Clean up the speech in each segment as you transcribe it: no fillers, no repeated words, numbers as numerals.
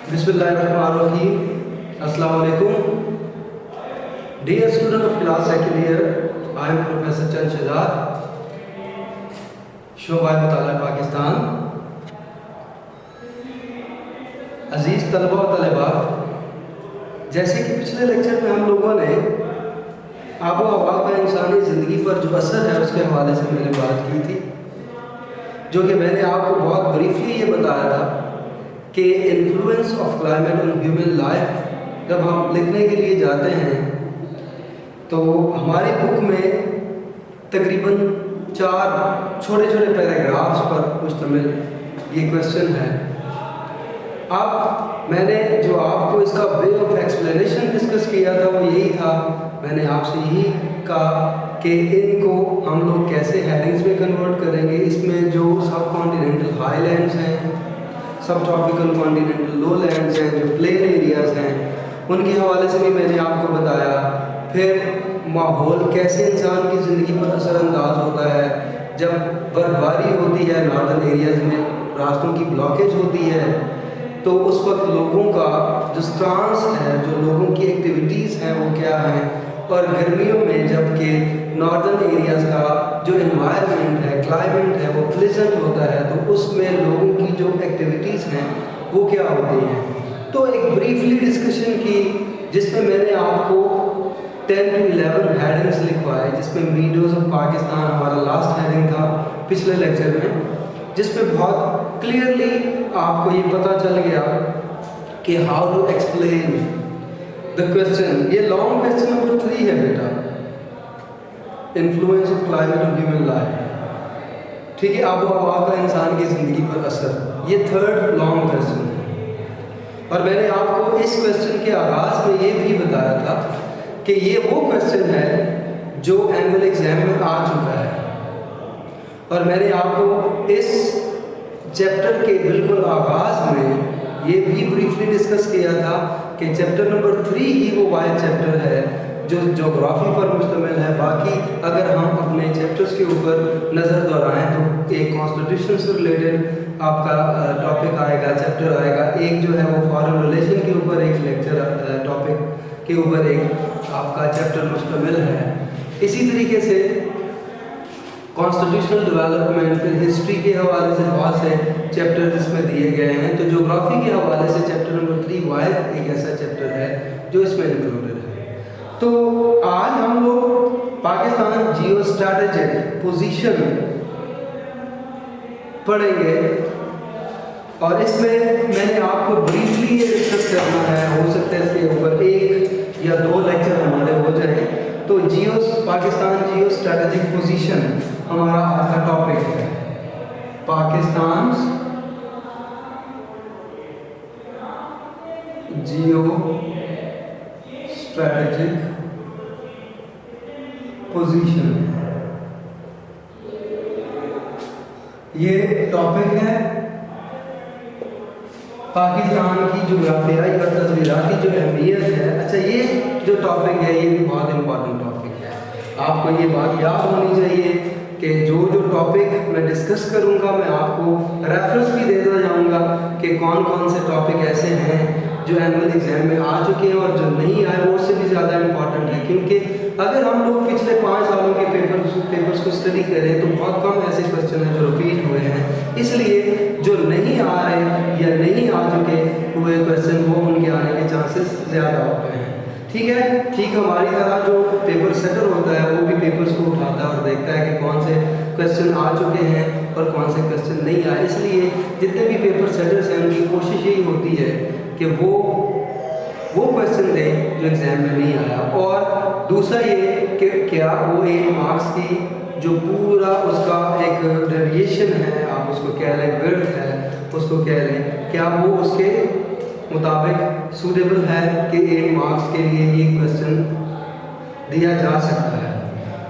Bismillahirrahmanirrahim. Assalamu alaikum. Dear student of class second year, I am Professor Chand Shehzad, शोबाए मुताला Pakistan. अजीज़ तलबा और तलबा, जैसे कि पिछले लेक्चर में हम लोगों ने आबो हवा का इंसानी ज़िंदगी पर जो असर है उसके हवाले से मैंने बात की थी, जो कि मैंने आपको बहुत ब्रीफली ये बताया था कि influence of climate on human life जब हम लिखने के लिए जाते हैं तो हमारी बुक में तकरीबन 4 छोटे छोटे पैराग्राफ्स पर मुश्तमिल ये क्वेश्चन है। अब मैंने जो आपको इसका वे ऑफ एक्सप्लेनेशन डिस्कस किया था वो यही था, मैंने आपसे यही कहा कि इनको हम लोग कैसे हेडिंग्स में कन्वर्ट करेंगे। इसमें जो सब कॉन्टिनेंटल हाईलैंड्स हैं, सब ट्रॉपिकल कॉन्टिनेंटल लोलैंड्स हैं, जो प्लेन एरियाज़ हैं, उनके हवाले से भी मैंने आपको बताया। फिर माहौल कैसे इंसान की ज़िंदगी पर असरअंदाज होता है, जब बर्फबारी होती है नॉर्दर्न एरियाज़ में, रास्तों की ब्लॉकेज होती है, तो उस वक्त लोगों का जो स्टांस है, जो लोगों की एक्टिविटीज़ हैं वो क्या हैं। और गर्मियों में जबकि नॉर्दर्न एरियाज़ का जो एनवायरनमेंट है, क्लाइमेट है, वो प्लेजेंट होता है, तो उसमें लोगों की जो एक्टिविटीज़ हैं वो क्या होती हैं। तो एक ब्रीफली डिस्कशन की जिसमें मैंने आपको 10 to 11 हेडिंग्स लिखवाए, जिसमें मीडियोज़ ऑफ पाकिस्तान हमारा लास्ट हेडिंग था पिछले लेक्चर में, जिसमें बहुत क्लियरली आपको ये पता चल गया कि how to explain the question. ये लॉन्ग क्वेश्चन नंबर 3 है बेटा, influence of climate on human life. ठीक है, आबो हवा का इंसान की ज़िंदगी पर असर, ये 3rd लॉन्ग क्वेश्चन है। और मैंने आपको इस क्वेश्चन के आगाज़ में ये भी बताया था कि ये वो क्वेश्चन है जो एनुअल एग्ज़ाम में आ चुका है। और मैंने आपको इस चैप्टर के बिल्कुल आगाज़ में ये भी ब्रीफली डिस्कस किया था कि चैप्टर नंबर 3 ही वो वाइड चैप्टर है जो ज्योग्राफी पर मुश्तमिल है। बाकी अगर हम अपने चैप्टर्स के ऊपर नज़र दौड़ाएँ तो एक कॉन्स्टिट्यूशन से रिलेटेड आपका टॉपिक आएगा, चैप्टर आएगा। एक जो है वो फॉरेन रिलेशन के ऊपर एक लेक्चर टॉपिक के ऊपर एक आपका चैप्टर मुश्तमिल है। इसी तरीके से कॉन्स्टिट्यूशनल डेवलपमेंट, फिर हिस्ट्री के हवाले से बहुत से चैप्टर इसमें दिए गए हैं। तो ज्योग्राफी के हवाले से चैप्टर नंबर 3 वाइड एक ऐसा चैप्टर है जो इसमें इंक्लूडेड है। तो आज हम लोग पाकिस्तान जियो स्ट्रैटेजिक पोजीशन पढ़ेंगे और इसमें मैंने आपको ब्रीफली ये डिस्कस करना है। हो सकता है इसके ऊपर 1 या 2 लेक्चर हमारे हो जाए। तो पाकिस्तान जियो स्ट्रैटेजिक पोजीशन हमारा आज का टॉपिक है। पाकिस्तान जियो स्ट्रैटेजिक पोजीशन, ये टॉपिक है। पाकिस्तान की जोग्राफियाई और तस्वीराती जो अहमियत है, अच्छा ये जो टॉपिक है ये भी बहुत इम्पॉर्टेंट टॉपिक है। आपको ये बात याद होनी चाहिए कि जो टॉपिक मैं डिस्कस करूँगा मैं आपको रेफरेंस भी देता जाऊँगा कि कौन कौन से टॉपिक ऐसे हैं जो एनुअल एग्ज़ाम में आ चुके हैं और जो नहीं आए वो उससे भी ज़्यादा इम्पॉर्टेंट है। क्योंकि अगर हम लोग पिछले 5 सालों के पेपर्स को स्टडी करें तो बहुत कम ऐसे क्वेश्चन हैं जो रिपीट हुए हैं। इसलिए जो नहीं आ रहे या नहीं आ चुके हुए क्वेश्चन वो उनके आने के चांसेस ज़्यादा होते हैं। ठीक है, ठीक हमारी तरह जो पेपर सेटर होता है वो भी पेपर्स को उठाता है और देखता है कि कौन से क्वेश्चन आ चुके हैं और कौन से क्वेश्चन नहीं आए। इसलिए जितने भी पेपर सेटर्स हैं उनकी कोशिश यही होती है कि वो क्वेश्चन दें जो एग्ज़ाम में नहीं आया। और दूसरा ये कि क्या वो 1 मार्क्स की जो पूरा उसका एक डेविएशन है, आप उसको कह लें, विड्थ है, उसको कह लें, क्या वो उसके मुताबिक सूटेबल है कि 1 मार्क्स के लिए ये क्वेश्चन दिया जा सकता है।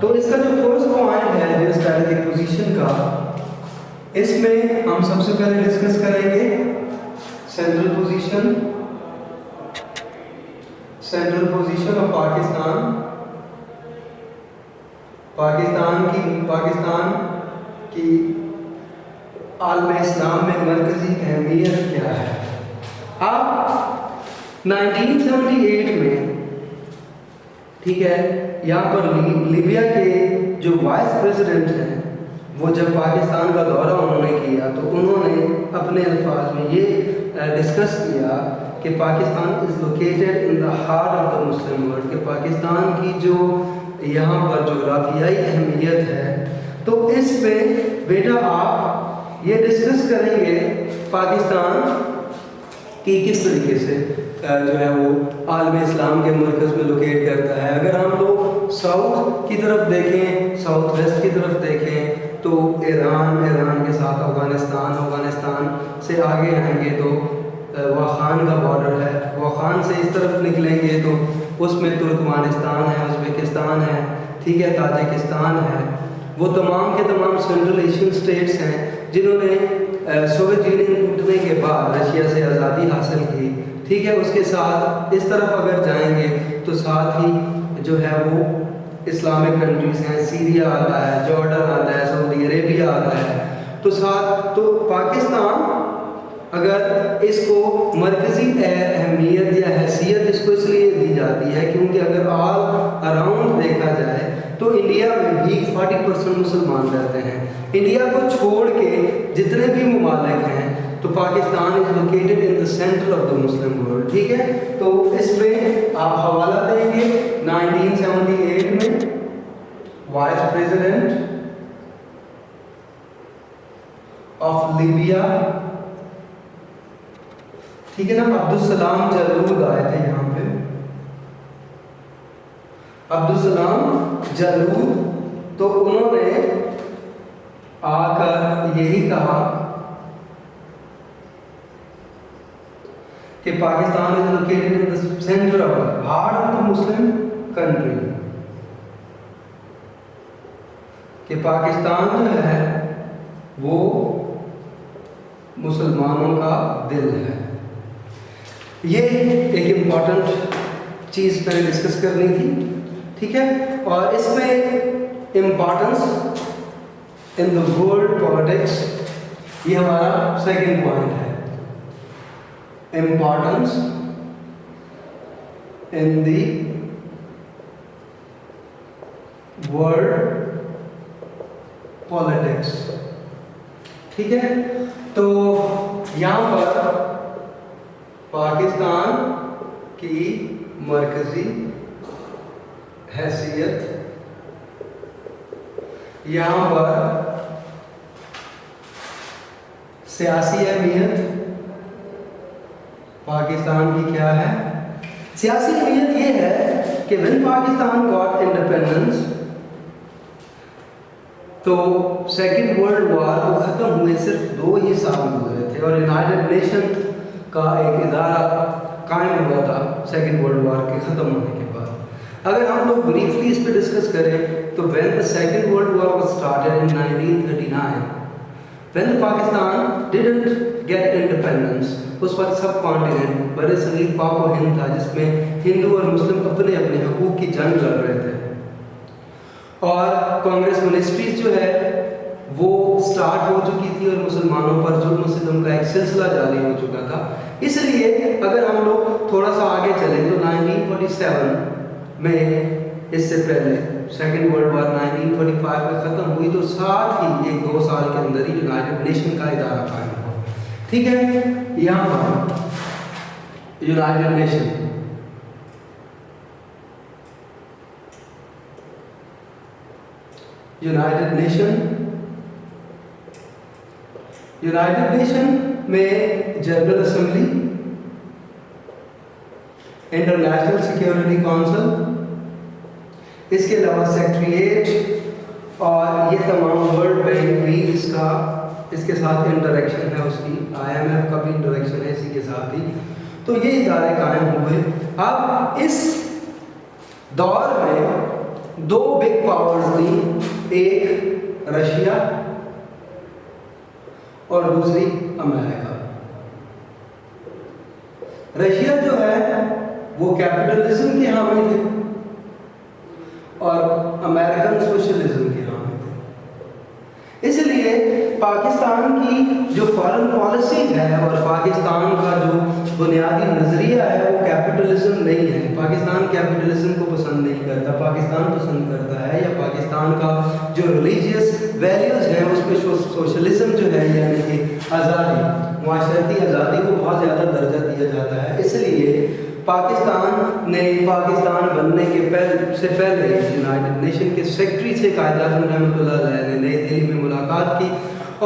तो इसका जो फर्स्ट पॉइंट है जो स्ट्रैटेजिक पोजीशन का, इसमें हम सबसे पहले डिस्कस करेंगे सेंट्रल पोजीशन ऑफ पाकिस्तान की आलम इस्लाम में मरकज़ी अहमियत क्या है। आप 1978 में, ठीक है, यहाँ पर लीबिया के जो वाइस प्रेसिडेंट हैं, वो जब पाकिस्तान का दौरा उन्होंने किया तो उन्होंने अपने अल्फाज में ये डिस्कस किया कि Pakistan is located in the heart of the Muslim world, कि पाकिस्तान की जो यहाँ पर जोग्राफियाई अहमियत है, तो इस पे बेटा आप ये डिस्कस करेंगे पाकिस्तान की किस तरीके से जो है वो आलम इस्लाम के मरकज़ में लोकेट करता है। अगर हम लोग साउथ की तरफ देखें, साउथ वेस्ट की तरफ देखें, तो ईरान के साथ अफ़गानिस्तान से आगे आएंगे तो वाखान का बॉर्डर है, वाखान से इस तरफ निकलेंगे तो उसमें तुर्कमानिस्तान है, उज़्बेकिस्तान है, ठीक है, ताजिकिस्तान है। वो तमाम के तमाम सेंट्रल एशियन स्टेट्स हैं जिन्होंने सोवियत यूनियन टूटने के बाद रशिया से आज़ादी हासिल की, ठीक है। उसके साथ इस तरफ अगर जाएंगे तो साथ ही जो है वो इस्लामिक कंट्रीज़ हैं, सीरिया आता है, जॉर्डन आता है, सऊदी अरेबिया आता है। तो साथ तो पाकिस्तान अगर इसको मरकज़ी अहमियत या हैसियत इसको इसलिए दी जाती है क्योंकि अगर ऑल अराउंड देखा जाए तो इंडिया में भी 40% मुसलमान रहते हैं। इंडिया को छोड़ के जितने भी ममालिक हैं तो Pakistan is located in the centre of the Muslim world, ठीक है। तो इसमें आप हवाला देंगे 1978 में वाइस प्रेसिडेंट ऑफ लीबिया, ठीक है ना, अब्दुल सलाम जालूद आए थे यहाँ पे, अब्दुल सलाम जालूद। तो उन्होंने आकर यही कहा कि Pakistan is located in the centre of the heart of the Muslim country, कि पाकिस्तान जो है वो मुसलमानों का दिल है। ये एक इम्पॉर्टेंट चीज़ मैंने डिस्कस करनी थी, ठीक है। और इसमें importance in the world politics, ये हमारा सेकंड पॉइंट है, importance in the world politics, ठीक है। तो यहाँ पर पाकिस्तान की मरकज़ी हैसियत, यहाँ पर सियासी अहमियत पाकिस्तान की क्या है। सियासी अहमियत ये है कि व्हेन पाकिस्तान गॉट इंडिपेंडेंस तो सेकेंड वर्ल्ड वॉर को ख़त्म हुए सिर्फ 2 ही साल गुजरे थे और यूनाइटेड नेशन का एक इदारा कायम हुआ था सेकेंड वर्ल्ड वॉर के ख़त्म होने के बाद। अगर हम लोग ब्रीफली इस पर डिस्कस करें तो when the second world war was started in 1939, when Pakistan didn't get independence, उस वक्त सब कॉन्टिनेंट बड़े सगीर पाक व हिंद था जिसमें हिंदू और मुस्लिम अपने अपने हकूक़ की जंग लड़ रहे थे और कांग्रेस मिनिस्ट्रीज जो है वो स्टार्ट हो चुकी थी और मुसलमानों पर जुल्म सितम का एक सिलसिला जारी हो चुका था। इसलिए अगर हम लोग थोड़ा सा आगे चलें तो 1947 में, इससे पहले सेकेंड वर्ल्ड वॉर 1945 में ख़त्म हुई, तो साथ ही 1-2 साल के अंदर ही यूनाइटेड नेशन का इदारा कायम हुआ, ठीक है। यहाँ पर यूनाइटेड नेशन यूनाइटेड नेशन में general assembly, international security council, इसके अलावा सेक्रेटरीट और ये तमाम वर्ल्ड बैंक भी इसके साथ इंटरेक्शन है, उसकी IMF का भी इंटरेक्शन है इसी के साथ ही। तो ये इदारे कायम हुए। अब इस दौर में 2 बिग पावर्स थी, एक रशिया और दूसरी अमेरिका। रशिया जो है वो कैपिटलिज्म के हामी थे और अमेरिकन सोशलिज्म के हामी थे। इसलिए पाकिस्तान की जो फॉरेन पॉलिसी है और पाकिस्तान का जो बुनियादी नज़रिया है वो कैपिटलिज्म नहीं है। पाकिस्तान कैपिटलिज्म को पसंद नहीं करता, पाकिस्तान पसंद करता है, या पाकिस्तान का जो रिलीजियस वैल्यूज़ हैं उस पर सोशलिज्म जो है, यानी कि आज़ादी, माशरती आज़ादी को बहुत ज़्यादा दर्जा दिया जाता है। इसलिए पाकिस्तान ने पाकिस्तान बनने के पहले यूनाइटेड नेशन के सेक्रेटरी से कायद-ए-आज़म रहमतुल्लाह अलैह ने नई दिल्ली में मुलाकात की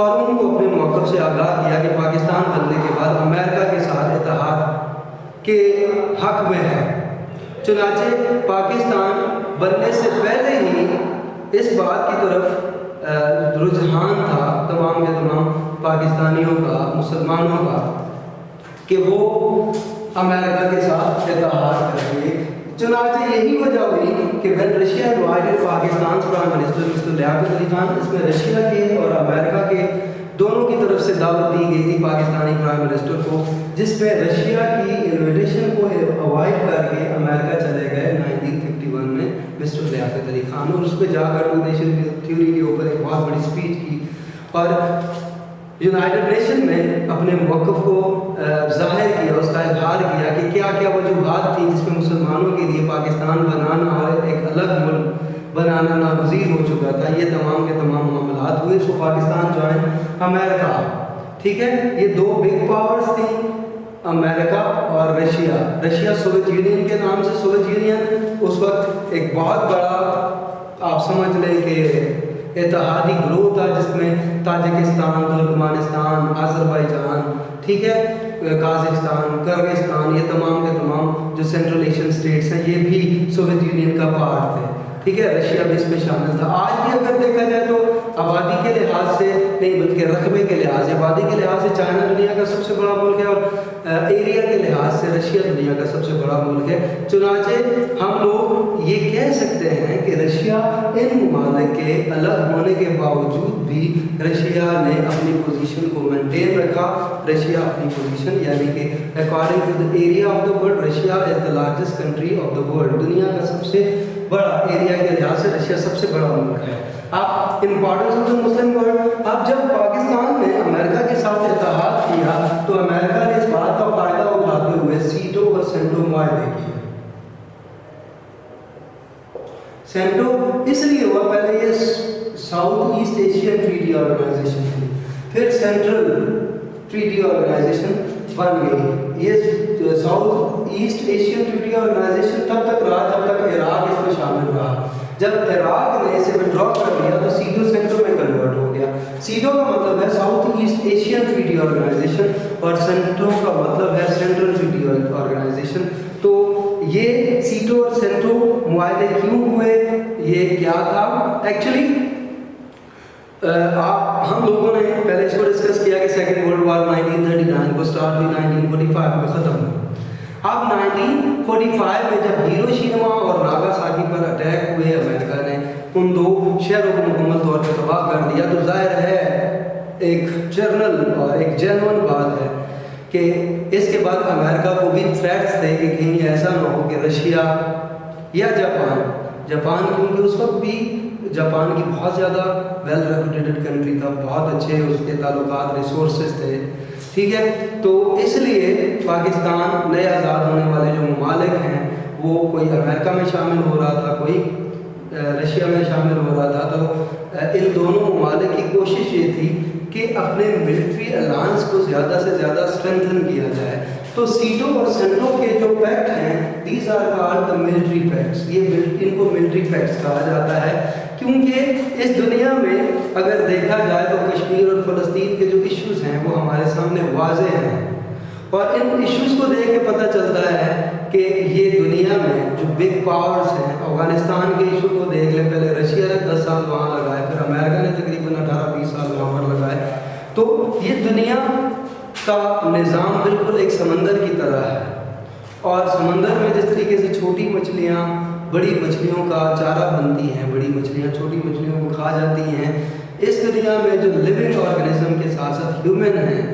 और उनको अपने मौक़िफ़ से आगाह किया कि पाकिस्तान बनने के बाद अमेरिका के साथ इत्तेहाद के हक़ में है। चुनांचे पाकिस्तान बनने से पहले ही इस बात की तरफ रुझान था तमाम के तमाम पाकिस्तानियों का, मुसलमानों का, कि वो अमेरिका के साथ इत्तेहाद करेंगे। चुनांचे यही वजह हुई कि when Russia invited Pakistan prime minister mister Liaquat Ali Khan, इसमें रशिया के और अमेरिका के दोनों की तरफ से दावत दी गई थी पाकिस्तानी प्राइम मिनिस्टर को, जिसमें रशिया की इन्विटेशन को अवॉइड करके अमेरिका चले गए 1951 में मिस्टर लियाकत अली खान, और उस पर जाकर नेशन थ्योरी के ऊपर एक बहुत बड़ी स्पीच की और यूनाइटेड नेशन में अपने मौक़िफ़ को ज़ाहिर किया, उसका इज़हार किया कि क्या क्या वजूहात थी जिसमें मुसलमानों के लिए पाकिस्तान बनाना और एक अलग मुल्क बनाना नागज़ीर हो चुका था। ये तमाम के तमाम मामलात हुए। सो पाकिस्तान जॉइन अमेरिका, ठीक है। ये दो बिग पावर्स थी, अमेरिका और रशिया। रशिया सोवियत यूनियन के नाम से, सोवियत यूनियन उस वक्त एक बहुत बड़ा, आप समझ लें कि इत्तेहादी ग्रोह था, जिसमें ताजिकिस्तान, तुर्कमानिस्तान, अज़रबैजान, ठीक है, काज़ाकिस्तान, किर्गिस्तान, ये तमाम के तमाम जो सेंट्रल एशियन स्टेट्स हैं, ये भी सोवियत यूनियन का पार्ट थे, ठीक है। रशिया भी इसमें शामिल था। आज भी अगर देखा जाए तो आबादी के लिहाज से नहीं बल्कि रकबे के लिहाज से, आबादी के लिहाज से चाइना दुनिया का सबसे बड़ा मुल्क है और एरिया के लिहाज से रशिया दुनिया का सबसे बड़ा मुल्क है। चुनांचे हम लोग ये कह सकते हैं कि रशिया इन ममालिक के अलग होने के बावजूद भी रशिया ने अपनी पोजीशन को मेंटेन रखा। रशिया अपनी पोजीशन, यानी कि according to the area of the world, Russia is the largest country of the world. दुनिया का सबसे बड़ा, एरिया के लिहाज से रशिया सबसे बड़ा मुल्क है। आप importance of the Muslim world, अब जब पाकिस्तान ने अमेरिका के साथ इत्तेहाद किया तो अमेरिका ने इस बात का फ़ायदा उठाते हुए सीटो और सेंटो मुआहदे किए। सेंटो इसलिए हुआ, पहले ये south east Asian treaty organisation थी, फिर सेंट्रल ट्रीटी ऑर्गेनाइजेशन बन गई। ये south east Asian treaty organisation तब तक रहा जब तक इराक इसमें शामिल रहा। जब इराक ने इसे विड्रॉ कर लिया तो सीटो सेंटो में कन्वर्ट हो गया। सीटो का मतलब है south east Asian treaty organisation और सेंटो का मतलब है सेंट्रल ट्रीटी ऑर्गेनाइजेशन। तो ये सीटो और सेंटो मुआहदे क्यों हुए, ये क्या था एक्चुअली, हम लोगों ने पहले इसको डिस्कस किया कि सेकेंड वर्ल्ड वॉर 1939 को स्टार्ट हुई, 1945 में ख़त्म हुई। अब 1945 में जब हिरोशिमा और नागासाकी पर अटैक हुए, अमेरिका ने उन दो शहरों को मुकम्मल तौर पर तबाह कर दिया, तो जाहिर है एक जर्नल और एक जेन्युइन बात है कि इसके बाद अमेरिका को भी थ्रेट्स थे कि कहीं ऐसा ना हो कि रशिया या जापान क्योंकि उस वक्त भी जापान की बहुत ज़्यादा वेल रेपुटेटेड कंट्री था, बहुत अच्छे उसके ताल्लुकात, रिसोर्सेज थे, ठीक है। तो इसलिए पाकिस्तान नए आज़ाद होने वाले जो ममालिक हैं वो कोई अमेरिका में शामिल हो रहा था, कोई रशिया में शामिल हो रहा था। तो इन दोनों ममालिक की कोशिश ये थी कि अपने मिलिट्री अलायंस को ज़्यादा से ज़्यादा स्ट्रेंथन किया जाए। तो सीटो और सेंटो के जो पैक्ट हैं, these are called the military pacts. ये इनको मिलिट्री पैक्ट्स कहा जाता है क्योंकि इस दुनिया में अगर देखा जाए तो कश्मीर और फ़लस्तीन के जो इश्यूज़ हैं वो हमारे सामने वाज़ेह हैं, और इन इश्यूज़ को देख के पता चलता है कि ये दुनिया में जो बिग पावर्स हैं, अफ़गानिस्तान के इशू को देख लें, पहले रशिया ने 10 साल वहाँ लगाए, फिर अमेरिका ने तकरीबन 18-20 साल वहाँ पर लगाए। तो ये दुनिया का निज़ाम बिल्कुल एक समंदर की तरह है, और समंदर में जिस तरीके से छोटी मछलियाँ बड़ी मछलियों का चारा बनती हैं, बड़ी मछलियाँ छोटी मछलियों को खा जाती हैं, इस दुनिया में जो लिविंग ऑर्गेनिज्म के साथ साथ ह्यूमन हैं,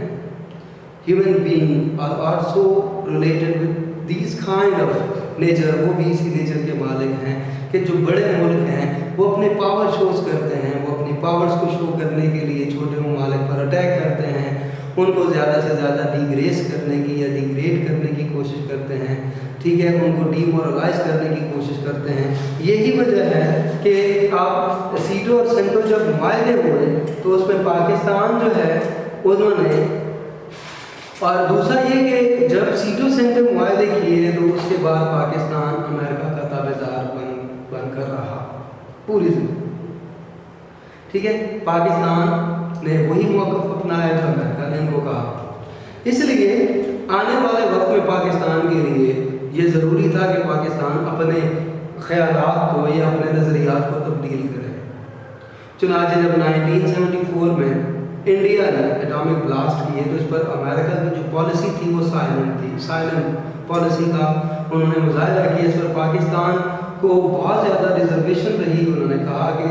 human being are also related with this kind of nature, वो भी इसी नेचर के मालिक हैं कि जो बड़े मुल्क हैं वो अपने पावर शोज करते हैं, वो अपनी पावर्स को शो करने के लिए छोटे ममालिक पर अटैक करते हैं, ان کو زیادہ سے زیادہ ڈیگریس کرنے کی یا ڈیگریڈ کرنے کی کوشش کرتے ہیں، ٹھیک ہے، ان کو ڈی مورلائز کرنے کی کوشش کرتے ہیں۔ یہی وجہ ہے کہ آپ سیٹو اور سینٹو جب معاہدے ہوئے تو اس میں پاکستان جو ہے انہوں نے، اور دوسرا یہ کہ جب سیٹو سینٹو معاہدے کیے تو اس کے بعد پاکستان امریکہ کا تابع دار بن کر رہا پوری زندگی، ٹھیک ہے۔ پاکستان نے وہی موقف اپنایا جو امریکہ نے ان کو کہا۔ اس لیے آنے والے وقت میں پاکستان کے لیے یہ ضروری تھا کہ پاکستان اپنے خیالات کو یا اپنے نظریات کو تبدیل کرے۔ چنانچہ جب 1974 میں انڈیا نے ایٹامک بلاسٹ کیے تو اس پر امریکہ کی جو پالیسی تھی وہ سائلنٹ تھی، سائلنٹ پالیسی کا انہوں نے مظاہرہ کیا۔ اس پر پاکستان کو بہت زیادہ ریزرویشن رہی، انہوں نے کہا کہ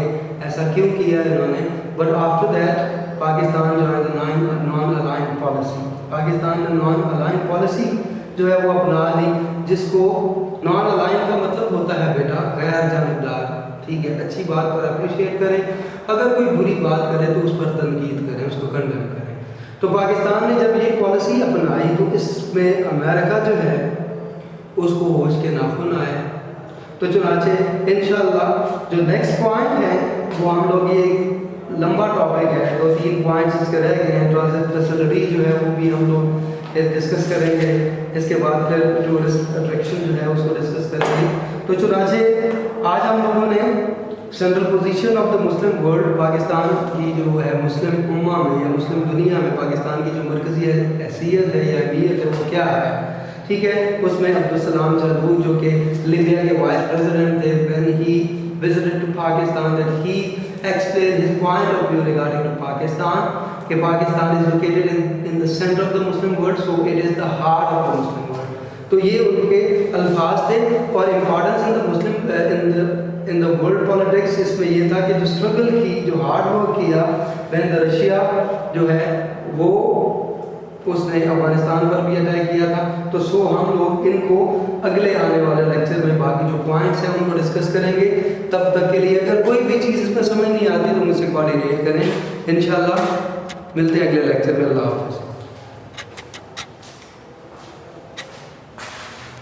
ایسا کیوں کیا ہے انہوں نے، بٹ آفٹر دیٹ پاکستان جو ہے نان الائن پالیسی، پاکستان نے نان الائن پالیسی جو ہے وہ اپنا لی، جس کو نان الائن کا مطلب ہوتا ہے بیٹا غیر جانبدار، ٹھیک ہے۔ اچھی بات پر اپریشیٹ کریں، اگر کوئی بری بات کرے تو اس پر تنقید کریں، اس کو کنڈم کریں۔ تو پاکستان نے جب یہ پالیسی اپنائی تو اس میں امریکہ جو ہے اس کو ہوش کے ناخن آئے۔ تو چنانچہ انشاءاللہ جو نیکسٹ پوائنٹ ہے وہ ہم لوگ، یہ لمبا ٹاپک ہے، 2-3 پوائنٹس اس کے رہ گئے ہیں، ٹرانزٹ فیسلٹی جو ہے وہ بھی ہم لوگ ڈسکس کریں گے، اس کے بعد پھر ٹورسٹ اٹریکشن جو ہے اس کو ڈسکس کریں گے۔ تو چنانچہ آج ہم لوگوں نے central position of the Muslim world, Pakistan کی جو ہے مسلم امہ میں یا مسلم دنیا میں پاکستان کی جو مرکزی حیثیت ہے یا اہمیت ہے وہ کیا ہے، ٹھیک ہے۔ اس میں عبدالسلام چہلوت جو کہ لیبیا کے وائس پریزیڈنٹ تھے، when he visited to Pakistan, that he explained his point of view regarding to Pakistan, کہ Pakistan is located in the center of the Muslim world, so it is the heart of the Muslim world۔ تو یہ ان کے الفاظ تھے۔ اور importance in the Muslim in the world politics اس میں یہ تھا کہ جو اسٹرگل کی، جو ہارڈ ورک کیا when the رشیا جو ہے وہ اس نے افغانستان پر بھی اٹیک کیا تھا۔ تو سو ہم لوگ ان کو اگلے آنے والے لیکچر میں باقی جو پوائنٹس ہیں ان کو ڈسکس کریں گے۔ تب تک کے لیے اگر کوئی بھی چیز اس میں سمجھ نہیں آتی تو مجھ سے کوآرڈینیٹ کریں، انشاءاللہ ملتے ہیں اگلے لیکچر میں۔ اللہ حافظ۔